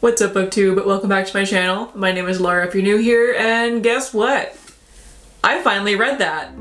What's up, BookTube? Welcome back to my channel. My name is Laura if you're new here, and guess what? I finally read that!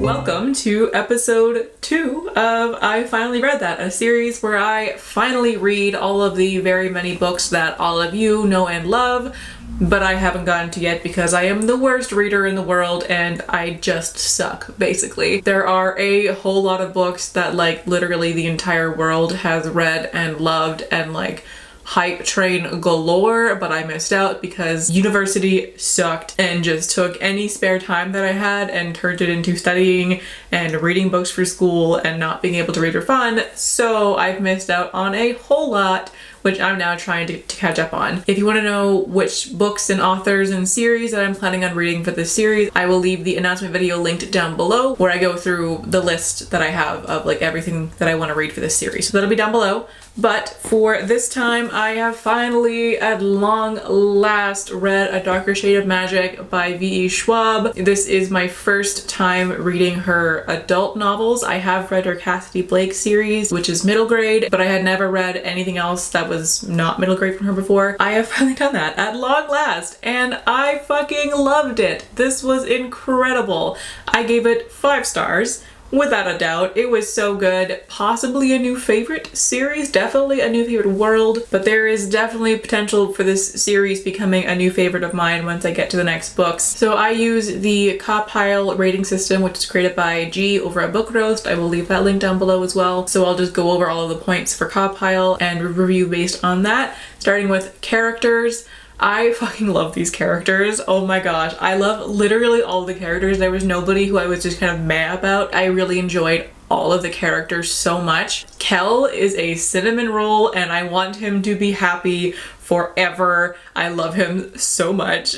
Welcome to episode 2 of I Finally Read That, a series where I finally read all of the very many books that all of you know and love, but I haven't gotten to yet because I am the worst reader in the world and I just suck, basically. There are a whole lot of books that like literally the entire world has read and loved and like hype train galore, but I missed out because university sucked and just took any spare time that I had and turned it into studying and reading books for school and not being able to read for fun. So I've missed out on a whole lot, which I'm now trying to catch up on. If you want to know which books and authors and series that I'm planning on reading for this series, I will leave the announcement video linked down below where I go through the list that I have of like everything that I want to read for this series. So that'll be down below. But for this time, I have finally, at long last, read A Darker Shade of Magic by V.E. Schwab. This is my first time reading her adult novels. I have read her Cassidy Blake series, which is middle grade, but I had never read anything else that was not middle grade from her before. I have finally done that at long last, and I fucking loved it. This was incredible. I gave it 5 stars. Without a doubt, it was so good. Possibly a new favorite series, definitely a new favorite world, but there is definitely potential for this series becoming a new favorite of mine once I get to the next books. So I use the Copile rating system, which is created by G over at Book Roast. I will leave that link down below as well. So I'll just go over all of the points for Copile and review based on that, starting with characters. I fucking love these characters. Oh my gosh. I love literally all the characters. There was nobody who I was just kind of meh about. I really enjoyed all of the characters so much. Kel is a cinnamon roll and I want him to be happy forever. I love him so much.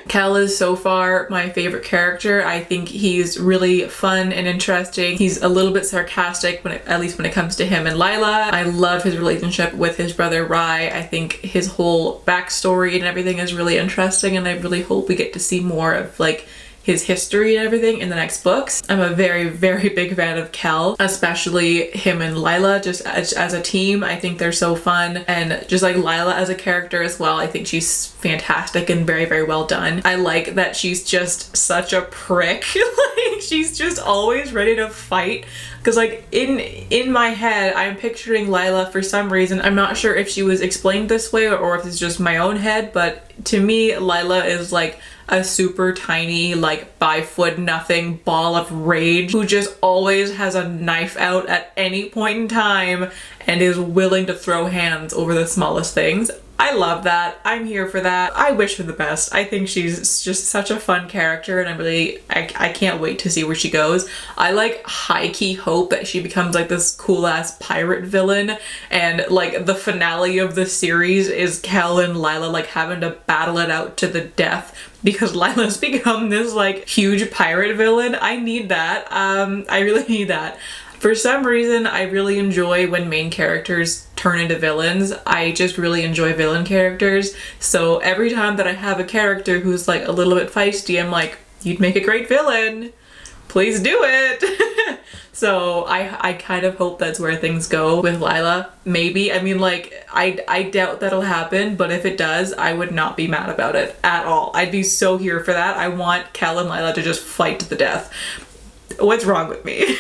Kel is so far my favorite character. I think he's really fun and interesting. He's a little bit sarcastic, at least when it comes to him and Lila. I love his relationship with his brother Rye. I think his whole backstory and everything is really interesting, and I really hope we get to see more of like his history and everything in the next books. I'm a very, very big fan of Kel, especially him and Lila just as a team. I think they're so fun, and just like Lila as a character as well. I think she's fantastic and very, very well done. I like that she's just such a prick. Like she's just always ready to fight. Because like in my head, I'm picturing Lila for some reason. I'm not sure if she was explained this way or if it's just my own head, but to me, Lila is like a super tiny, like 5 nothing ball of rage who just always has a knife out at any point in time and is willing to throw hands over the smallest things. I love that. I'm here for that. I wish her the best. I think she's just such a fun character, and I can't wait to see where she goes. I like high-key hope that she becomes like this cool-ass pirate villain, and like the finale of the series is Kel and Lila like having to battle it out to the death because Lila's become this like huge pirate villain. I need that. I really need that. For some reason, I really enjoy when main characters turn into villains. I just really enjoy villain characters. So every time that I have a character who's like a little bit feisty, I'm like, you'd make a great villain. Please do it. So I kind of hope that's where things go with Lila. Maybe. I mean, like, I doubt that'll happen, but if it does, I would not be mad about it at all. I'd be so here for that. I want Kel and Lila to just fight to the death. What's wrong with me?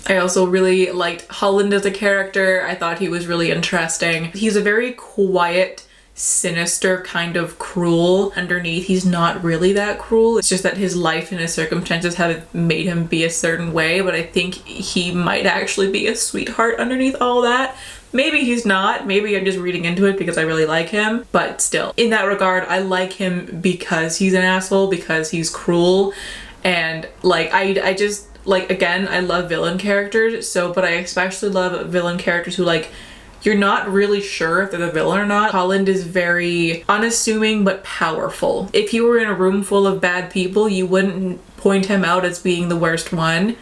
I also really liked Holland as a character. I thought he was really interesting. He's a very quiet, sinister, kind of cruel. Underneath, he's not really that cruel. It's just that his life and his circumstances have made him be a certain way, but I think he might actually be a sweetheart underneath all that. Maybe he's not. Maybe I'm just reading into it because I really like him. But still, in that regard, I like him because he's an asshole, because he's cruel. And like, I just, like, again, I love villain characters, but I especially love villain characters who, like, you're not really sure if they're the villain or not. Holland is very unassuming but powerful. If you were in a room full of bad people, you wouldn't point him out as being the worst one.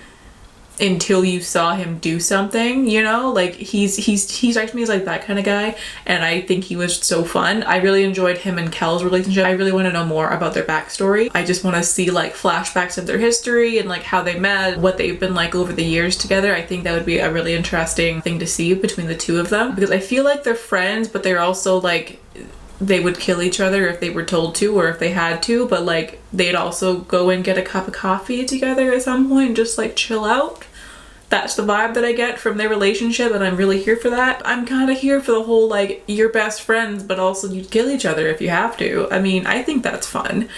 until you saw him do something, you know? Like he strikes me as like that kind of guy, and I think he was so fun. I really enjoyed him and Kel's relationship. I really want to know more about their backstory. I just want to see like flashbacks of their history and like how they met, what they've been like over the years together. I think that would be a really interesting thing to see between the two of them, because I feel like they're friends, but they're also like, they would kill each other if they were told to or if they had to, but like they'd also go and get a cup of coffee together at some point and just like chill out. That's the vibe that I get from their relationship, and I'm really here for that. I'm kind of here for the whole like, you're best friends but also you'd kill each other if you have to. I mean, I think that's fun.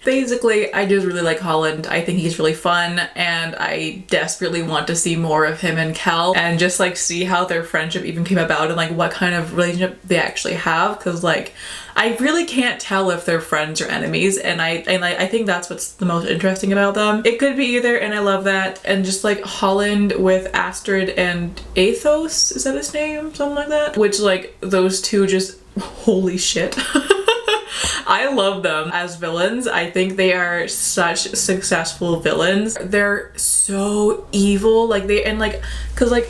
Basically, I just really like Holland. I think he's really fun, and I desperately want to see more of him and Kel, and just like see how their friendship even came about and like what kind of relationship they actually have, because like I really can't tell if they're friends or enemies, and I think that's what's the most interesting about them. It could be either, and I love that. And just like Holland with Astrid and Athos, is that his name? Something like that? Which like those two just, holy shit. I love them as villains. I think they are such successful villains. They're so evil, like they, and like, cause like,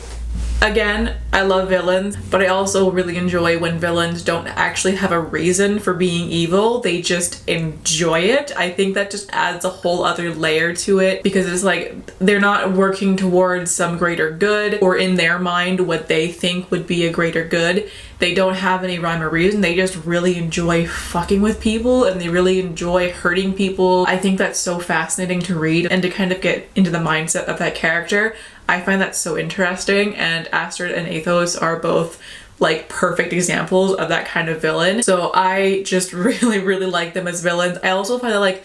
again, I love villains, but I also really enjoy when villains don't actually have a reason for being evil. They just enjoy it. I think that just adds a whole other layer to it, because it's like they're not working towards some greater good, or in their mind what they think would be a greater good. They don't have any rhyme or reason. They just really enjoy fucking with people, and they really enjoy hurting people. I think that's so fascinating to read and to kind of get into the mindset of that character. I find that so interesting, and Astrid and Athos are both like perfect examples of that kind of villain. So I just really like them as villains. I also find that like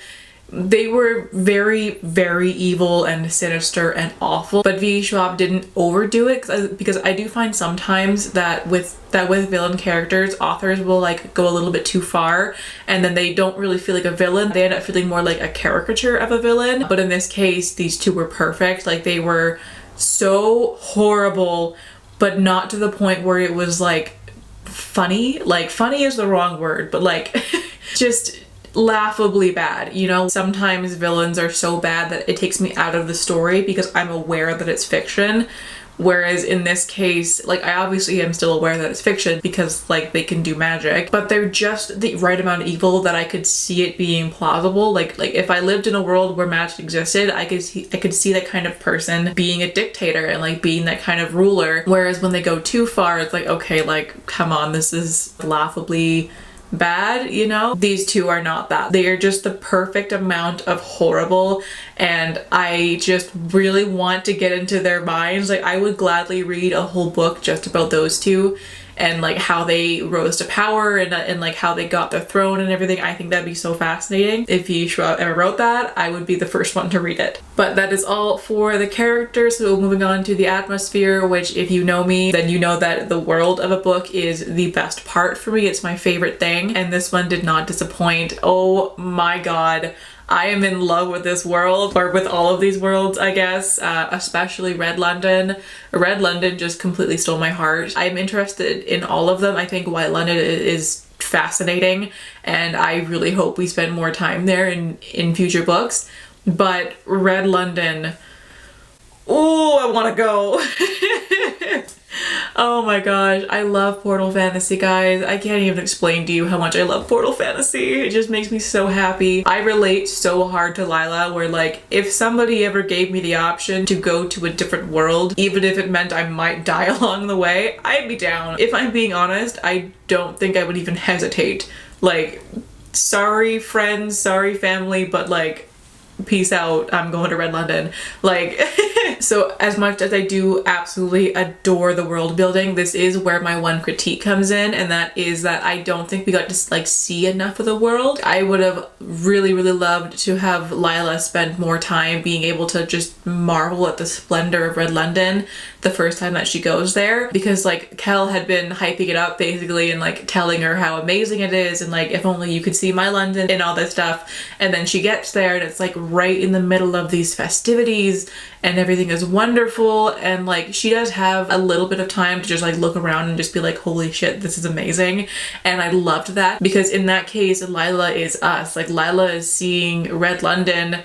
they were very evil and sinister and awful, but V. Schwab didn't overdo it, because I do find sometimes that with villain characters, authors will like go a little bit too far, and then they don't really feel like a villain. They end up feeling more like a caricature of a villain. But in this case, these two were perfect. Like they were so horrible, but not to the point where it was like funny. Like funny is the wrong word, but like just laughably bad, you know? Sometimes villains are so bad that it takes me out of the story because I'm aware that it's fiction. Whereas in this case, like I obviously am still aware that it's fiction because like they can do magic, but they're just the right amount of evil that I could see it being plausible. Like if I lived in a world where magic existed, I could see that kind of person being a dictator and like being that kind of ruler. Whereas when they go too far, it's like, okay, like come on, this is laughably bad, you know? These two are not that. They are just the perfect amount of horrible, and I just really want to get into their minds. Like I would gladly read a whole book just about those two and like how they rose to power and like how they got their throne and everything. I think that'd be so fascinating. If V. Schwab ever wrote that, I would be the first one to read it. But that is all for the characters. So moving on to the atmosphere, which if you know me, then you know that the world of a book is the best part for me. It's my favorite thing, and this one did not disappoint. Oh my god. I am in love with this world, or with all of these worlds, I guess, especially Red London. Red London just completely stole my heart. I'm interested in all of them. I think White London is fascinating, and I really hope we spend more time there in future books. But Red London, oh, I want to go. Oh my gosh, I love Portal Fantasy, guys. I can't even explain to you how much I love Portal Fantasy. It just makes me so happy. I relate so hard to Lila, where like, if somebody ever gave me the option to go to a different world, even if it meant I might die along the way, I'd be down. If I'm being honest, I don't think I would even hesitate. Like, sorry friends, sorry family, but like, peace out, I'm going to Red London. Like, so as much as I do absolutely adore the world building, this is where my one critique comes in, and that is that I don't think we got to like see enough of the world. I would have really loved to have Lila spend more time being able to just marvel at the splendor of Red London the first time that she goes there, because like Kel had been hyping it up basically and like telling her how amazing it is and like if only you could see my London and all this stuff, and then she gets there and it's like right in the middle of these festivities and everything is wonderful, and like she does have a little bit of time to just like look around and just be like, holy shit, this is amazing. And I loved that, because in that case Lila is us. Like Lila is seeing Red London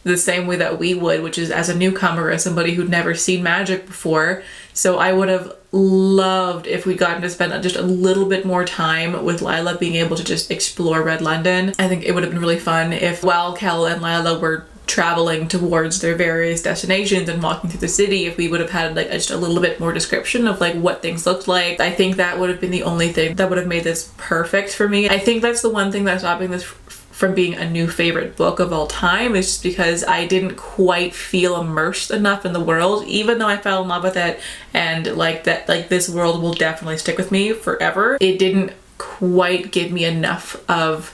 the same way that we would, which is as a newcomer, as somebody who'd never seen magic before. So I would have loved if we'd gotten to spend just a little bit more time with Lila being able to just explore Red London. I think it would have been really fun if while Kel and Lila were traveling towards their various destinations and walking through the city, if we would have had like just a little bit more description of like what things looked like. I think that would have been the only thing that would have made this perfect for me. I think that's the one thing that's stopping this from being a new favorite book of all time, is just because I didn't quite feel immersed enough in the world, even though I fell in love with it and like that, like this world will definitely stick with me forever. It didn't quite give me enough of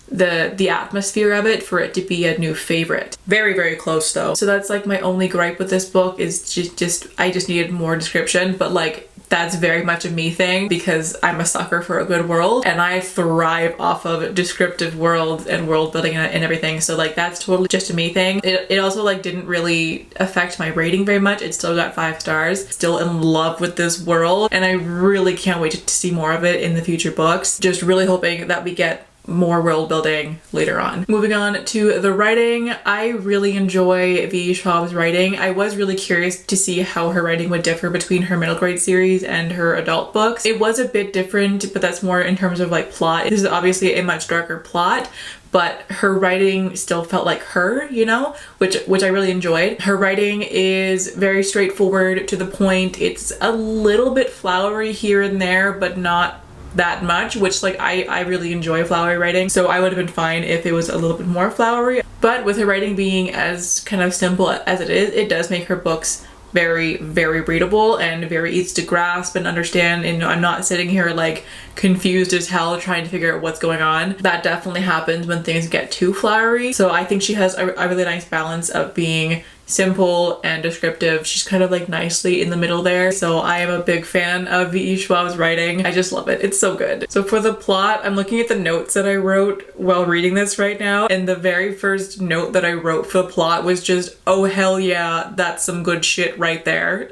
the atmosphere of it for it to be a new favorite. Very, very close though. So that's like my only gripe with this book, is just I just needed more description, but like that's very much a me thing because I'm a sucker for a good world and I thrive off of descriptive worlds and world building and everything. So like that's totally just a me thing. It also like didn't really affect my rating very much. It still got 5 stars. Still in love with this world and I really can't wait to see more of it in the future books. Just really hoping that we get more world building later on. Moving on to the writing, I really enjoy V. Schwab's writing. I was really curious to see how her writing would differ between her middle grade series and her adult books. It was a bit different, but that's more in terms of like plot. This is obviously a much darker plot, but her writing still felt like her, you know, which I really enjoyed. Her writing is very straightforward, to the point. It's a little bit flowery here and there, but not that much, which like I really enjoy flowery writing, so I would have been fine if it was a little bit more flowery. But with her writing being as kind of simple as it is, it does make her books very, very readable and very easy to grasp and understand, and I'm not sitting here like confused as hell trying to figure out what's going on. That definitely happens when things get too flowery. So I think she has a really nice balance of being simple and descriptive. She's kind of like nicely in the middle there. So I am a big fan of V.E. Schwab's writing. I just love it. It's so good. So for the plot, I'm looking at the notes that I wrote while reading this right now, and the very first note that I wrote for the plot was just, oh hell yeah, that's some good shit right there.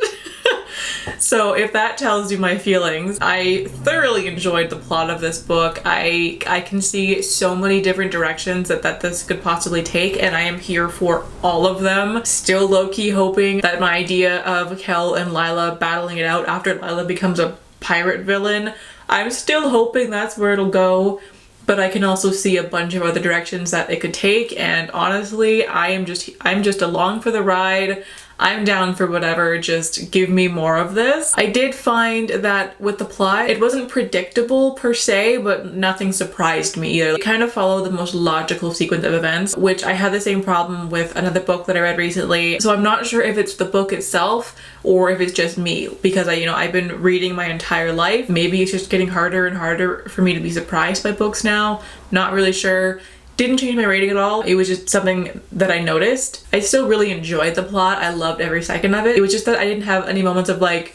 So if that tells you my feelings, I thoroughly enjoyed the plot of this book. I can see so many different directions that this could possibly take, and I am here for all of them. Still low-key hoping that my idea of Kel and Lila battling it out after Lila becomes a pirate villain, I'm still hoping that's where it'll go. But I can also see a bunch of other directions that it could take, and honestly, I'm just along for the ride. I'm down for whatever, just give me more of this. I did find that with the plot, it wasn't predictable per se, but nothing surprised me either. It kind of followed the most logical sequence of events, which I had the same problem with another book that I read recently. So I'm not sure if it's the book itself or if it's just me, because I've been reading my entire life. Maybe it's just getting harder and harder for me to be surprised by books now. Not really sure. Didn't change my rating at all. It was just something that I noticed. I still really enjoyed the plot. I loved every second of it. It was just that I didn't have any moments of like,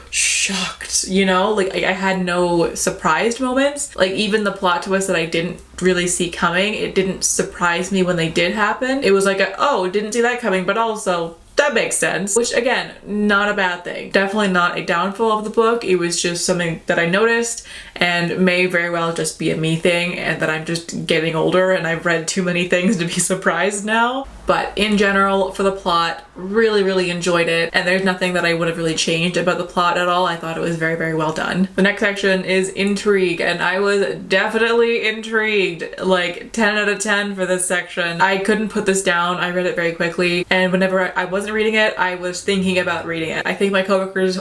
shocked, you know? Like I had no surprised moments. Like even the plot twist that I didn't really see coming, it didn't surprise me when they did happen. It was like, oh, didn't see that coming, but also that makes sense, which again, not a bad thing. Definitely not a downfall of the book. It was just something that I noticed and may very well just be a me thing, and that I'm just getting older and I've read too many things to be surprised now. But in general, for the plot, really, really enjoyed it. And there's nothing that I would have really changed about the plot at all. I thought it was very, very well done. The next section is intrigue, and I was definitely intrigued. Like 10 out of 10 for this section. I couldn't put this down. I read it very quickly, and whenever I wasn't reading it, I was thinking about reading it. I think my coworkers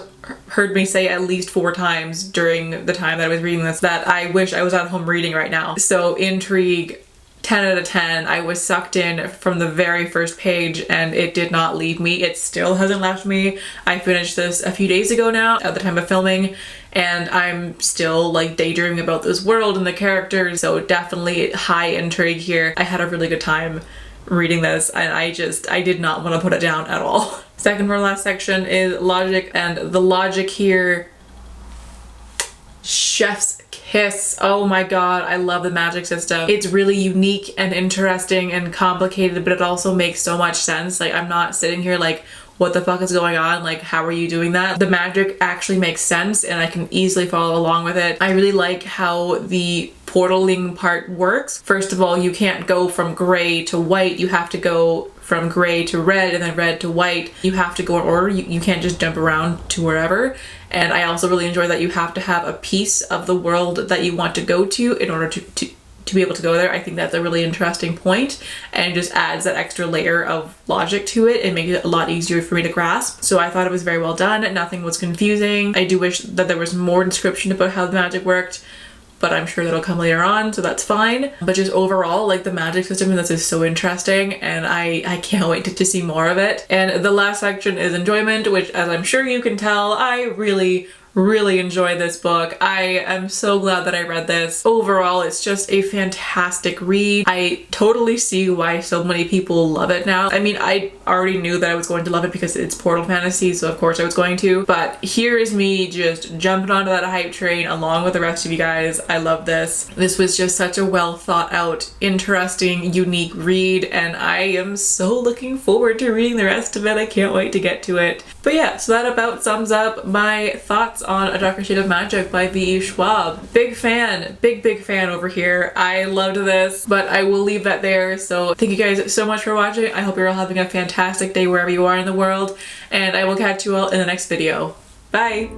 heard me say at least 4 times during the time that I was reading this that I wish I was at home reading right now. So intrigue, 10 out of 10. I was sucked in from the very first page and it did not leave me. It still hasn't left me. I finished this a few days ago now at the time of filming, and I'm still like daydreaming about this world and the characters. So definitely high intrigue here. I had a really good time reading this and I did not want to put it down at all. Second from last section is logic, and the logic here, chef's kiss. Oh my god, I love the magic system. It's really unique and interesting and complicated, but it also makes so much sense. Like I'm not sitting here like, what the fuck is going on? Like, how are you doing that? The magic actually makes sense and I can easily follow along with it. I really like how the portaling part works. First of all, you can't go from gray to white. You have to go from gray to red and then red to white. You have to go in order. You can't just jump around to wherever. And I also really enjoy that you have to have a piece of the world that you want to go to in order to be able to go there. I think that's a really interesting point and just adds that extra layer of logic to it and makes it a lot easier for me to grasp. So I thought it was very well done. Nothing was confusing. I do wish that there was more description about how the magic worked, but I'm sure that'll come later on, so that's fine. But just overall, like, the magic system in this is so interesting and I can't wait to see more of it. And the last section is enjoyment, which, as I'm sure you can tell, I really enjoy this book. I am so glad that I read this. Overall, it's just a fantastic read. I totally see why so many people love it now. I mean, I already knew that I was going to love it because it's portal fantasy, so of course I was going to, but here is me just jumping onto that hype train along with the rest of you guys. I love this. This was just such a well thought out, interesting, unique read, and I am so looking forward to reading the rest of it. I can't wait to get to it. But yeah, so that about sums up my thoughts on A Darker Shade of Magic by V.E. Schwab. Big fan, big fan over here. I loved this, but I will leave that there. So thank you guys so much for watching. I hope you're all having a fantastic day wherever you are in the world, and I will catch you all in the next video. Bye!